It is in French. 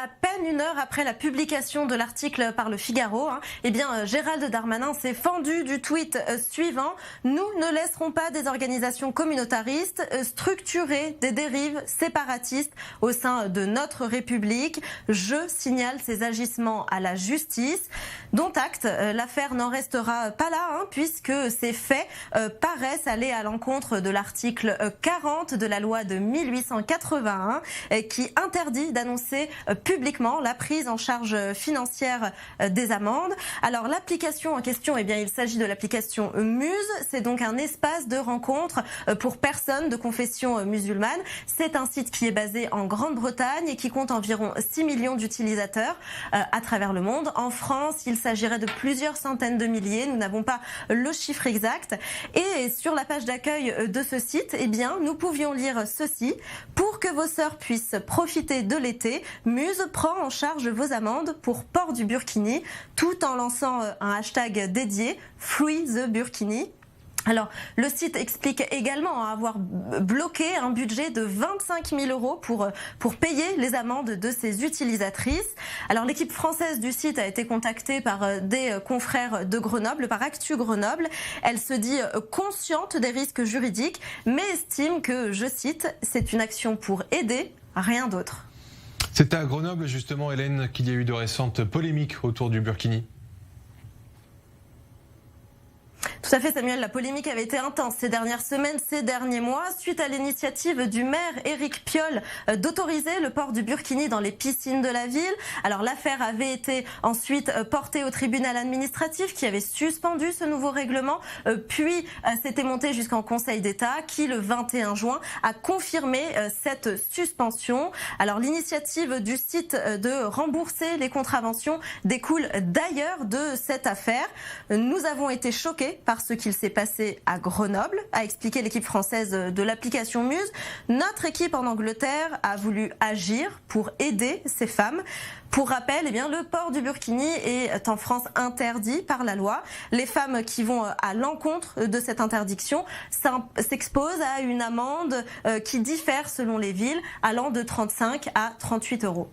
À peine une heure après la publication de l'article par le Figaro, Gérald Darmanin s'est fendu du tweet suivant: « Nous ne laisserons pas des organisations communautaristes structurer des dérives séparatistes au sein de notre République. Je signale ces agissements à la justice. » Dont acte, l'affaire n'en restera pas là, puisque ces faits paraissent aller à l'encontre de l'article 40 de la loi de 1881 qui interdit d'annoncer publiquement la prise en charge financière des amendes. Alors l'application en question, il s'agit de l'application Muse. C'est donc un espace de rencontre pour personnes de confession musulmane. C'est un site qui est basé en Grande-Bretagne et qui compte environ 6 millions d'utilisateurs à travers le monde. En France, il s'agirait de plusieurs centaines de milliers. Nous n'avons pas le chiffre exact. Et sur la page d'accueil de ce site, nous pouvions lire ceci: « Pour que vos sœurs puissent profiter de l'été, Muse prend en charge vos amendes pour port du burkini », tout en lançant un hashtag dédié, Free the Burkini. Alors, le site explique également avoir bloqué un budget de 25 000 euros pour payer les amendes de ses utilisatrices. Alors, l'équipe française du site a été contactée par des confrères de Grenoble, par Actu Grenoble. Elle se dit consciente des risques juridiques, mais estime que, je cite, « c'est une action pour aider, rien d'autre ». C'est à Grenoble, justement, Hélène, qu'il y a eu de récentes polémiques autour du burkini. Tout à fait, Samuel. La polémique avait été intense ces dernières semaines, ces derniers mois, suite à l'initiative du maire Éric Piolle d'autoriser le port du burkini dans les piscines de la ville. Alors l'affaire avait été ensuite portée au tribunal administratif qui avait suspendu ce nouveau règlement, puis c'était monté jusqu'en Conseil d'État qui, le 21 juin, a confirmé cette suspension. Alors l'initiative du site de rembourser les contraventions découle d'ailleurs de cette affaire. Nous avons été choqués par ce qu'il s'est passé à Grenoble, a expliqué l'équipe française de l'application Muse. Notre équipe en Angleterre a voulu agir pour aider ces femmes. Pour rappel, le port du burkini est en France interdit par la loi. Les femmes qui vont à l'encontre de cette interdiction s'exposent à une amende qui diffère selon les villes, allant de 35 à 38 euros.